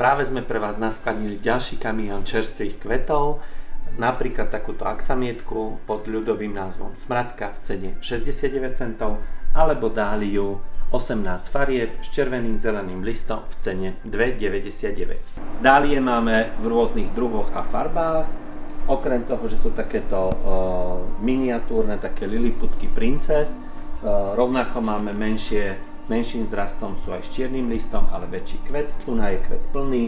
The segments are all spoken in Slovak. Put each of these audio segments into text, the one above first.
Práve sme pre vás naskladnili ďalší kamión čerstvých kvetov, napríklad takúto aksamietku pod ľudovým názvom Smradka v cene 69 centov, alebo dáliu 18 farieb s červeným zeleným listom v cene 2,99. Dálie máme v rôznych druhoch a farbách, okrem toho, že sú takéto miniatúrne, také liliputky princes, rovnako máme menším zrastom, sú aj s čiernym listom, ale väčší kvet. Tu je kvet plný,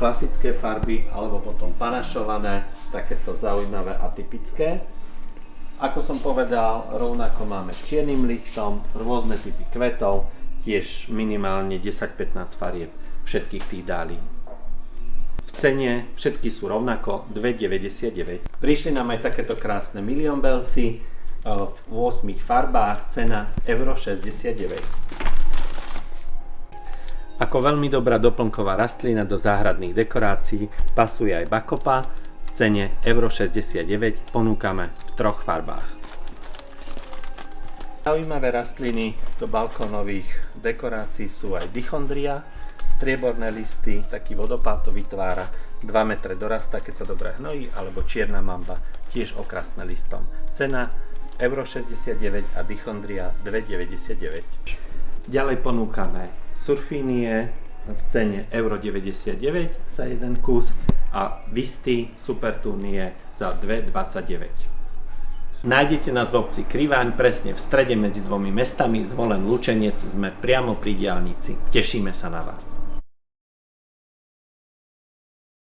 klasické farby, alebo potom panašované, takéto zaujímavé a typické. Ako som povedal, rovnako máme s čiernym listom, rôzne typy kvetov, tiež minimálne 10-15 farieb všetkých tých dálí. V cene všetky sú rovnako 2,99. Prišli nám aj takéto krásne Million Bellsy v 8 farbách, cena €69. Ako veľmi dobrá doplnková rastlina do záhradných dekorácií pasuje aj bakopa, v cene €69 ponúkame v 3 farbách. Zaujímavé rastliny do balkónových dekorácií sú aj dichondria, strieborné listy, taký vodopád to vytvára, 2 metre dorasta, keď sa dobre hnojí, alebo čierna mamba, tiež okrasné listom. Cena €69 a dichondria €2,99. Ďalej ponúkame surfínie v cene €99 za jeden kus a visty supertúnie za €2,29. Nájdete nás v obci Kriváň, presne v strede medzi dvomi mestami, zvolen Lučenec, sme priamo pri diaľnici. Tešíme sa na vás.